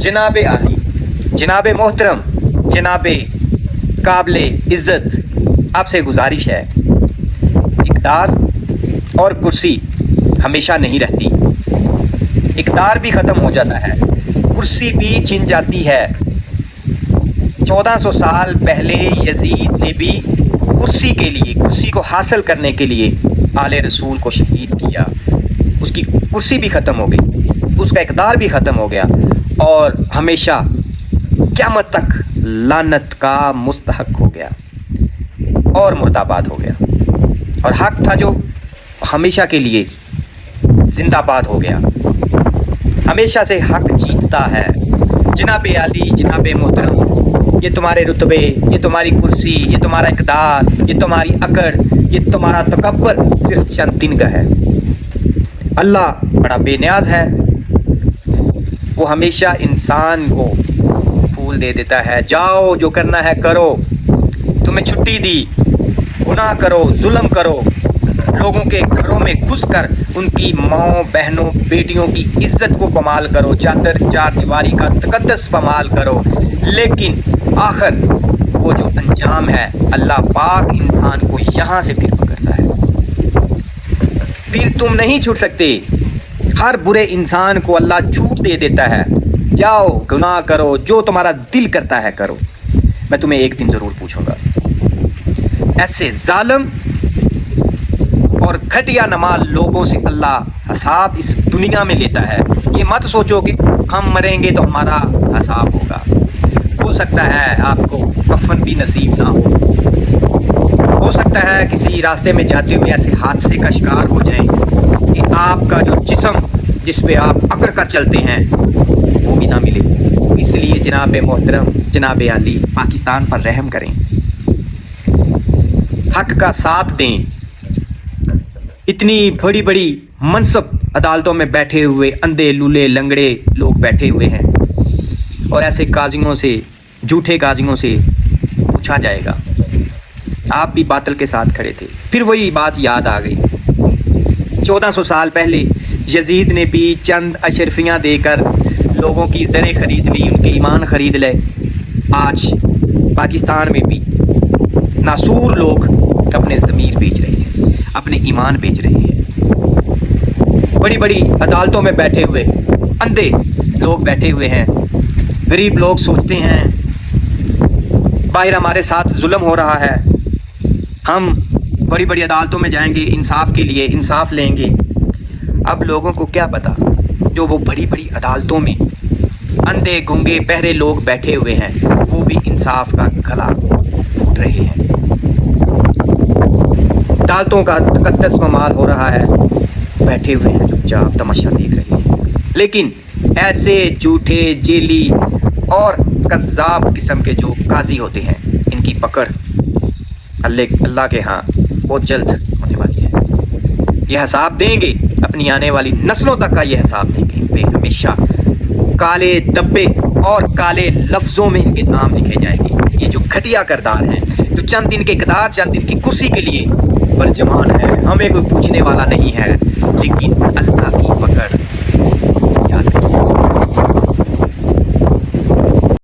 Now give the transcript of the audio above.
जनाब आली, जनाब मोहतरम, जनाब काबिल इज़्ज़त, आपसे गुजारिश है, इक़्तिदार और कुर्सी हमेशा नहीं रहती, इक़्तिदार भी ख़त्म हो जाता है, कुर्सी भी छिन जाती है। 1400 साल पहले यजीद ने भी कुर्सी के लिए, कुर्सी को हासिल करने के लिए आले रसूल को शहीद किया। उसकी कुर्सी भी ख़त्म हो गई, उसका इक़्तिदार भी ख़त्म हो गया और हमेशा क़यामत तक लानत का मुस्तहक हो गया और मुर्दाबाद हो गया। और हक़ था जो हमेशा के लिए जिंदाबाद हो गया। हमेशा से हक़ जीतता है। जनाब आली, जनाब मोहतरम, ये तुम्हारे रुतबे, ये तुम्हारी कुर्सी, ये तुम्हारा इक़्तिदार, ये तुम्हारी अकड़, ये तुम्हारा तकब्बर सिर्फ चंद दिन का है। अल्लाह बड़ा बेनियाज है, वो हमेशा इंसान को फूल दे देता है। जाओ, जो करना है करो, तुम्हें छुट्टी दी, गुनाह करो, जुल्म करो, लोगों के घरों में घुसकर उनकी माओ, बहनों, बेटियों की इज्जत को पमाल करो, चादर चार दीवारी का तकद्दस पमाल करो, लेकिन आखिर वो जो अंजाम है, अल्लाह पाक इंसान को यहाँ से फिर पकड़ता है। फिर तुम नहीं छूट सकते। हर बुरे इंसान को अल्लाह छूट दे देता है। जाओ, गुनाह करो, जो तुम्हारा दिल करता है करो। मैं तुम्हें एक दिन ज़रूर पूछूंगा। ऐसे जालिम और घटिया नमाज लोगों से अल्लाह हिसाब इस दुनिया में लेता है। ये मत सोचो कि हम मरेंगे तो हमारा हिसाब होगा। हो सकता है आपको कफन भी नसीब ना हो सकता है किसी रास्ते में जाते हुए ऐसे हादसे का शिकार हो जाएं कि आपका जो जिस्म जिस पे आप अकड़ कर चलते हैं वो भी ना मिले। इसलिए जनाब मोहतरम, जनाब आली, पाकिस्तान पर रहम करें, हक का साथ दें। इतनी बड़ी बड़ी मनसब अदालतों में बैठे हुए अंधे लूले लंगड़े लोग बैठे हुए हैं और ऐसे काजियों से, झूठे काजियों से पूछा जाएगा। आप भी बातिल के साथ खड़े थे। फिर वही बात याद आ गई। 1400 साल पहले यजीद ने भी चंद अशरफियाँ देकर लोगों की ज़रें खरीद ली, उनके ईमान खरीद ले। आज पाकिस्तान में भी नासूर लोग अपने ज़मीर बेच रहे हैं, अपने ईमान बेच रहे हैं। बड़ी बड़ी अदालतों में बैठे हुए अंधे लोग बैठे हुए हैं। गरीब लोग सोचते हैं बाहर हमारे साथ जुल्म हो रहा है, हम बड़ी बड़ी अदालतों में जाएंगे, इंसाफ के लिए इंसाफ लेंगे। अब लोगों को क्या पता, जो वो बड़ी बड़ी अदालतों में अंधे गूंगे बहरे लोग बैठे हुए हैं, वो भी इंसाफ का गला घोट रहे हैं। अदालतों का तकद्दस पमाल हो रहा है, बैठे हुए हैं चुपचाप तमाशा देख रहे हैं। लेकिन ऐसे झूठे, जेली और कज़्ज़ाब किस्म के जो काजी होते हैं, इनकी पकड़ अल्लाह के यहाँ बहुत जल्द होने वाली है। ये हिसाब देंगे, अपनी आने वाली नस्लों तक का ये हिसाब देंगे। वे हमेशा काले धब्बे और काले लफ्ज़ों में इनके नाम लिखे जाएंगे। ये जो घटिया किरदार हैं, जो चंद दिन के किरदार, चंद दिन की कुर्सी के लिए बलजमान है, हमें कोई पूछने वाला नहीं है, लेकिन अल्लाह की पकड़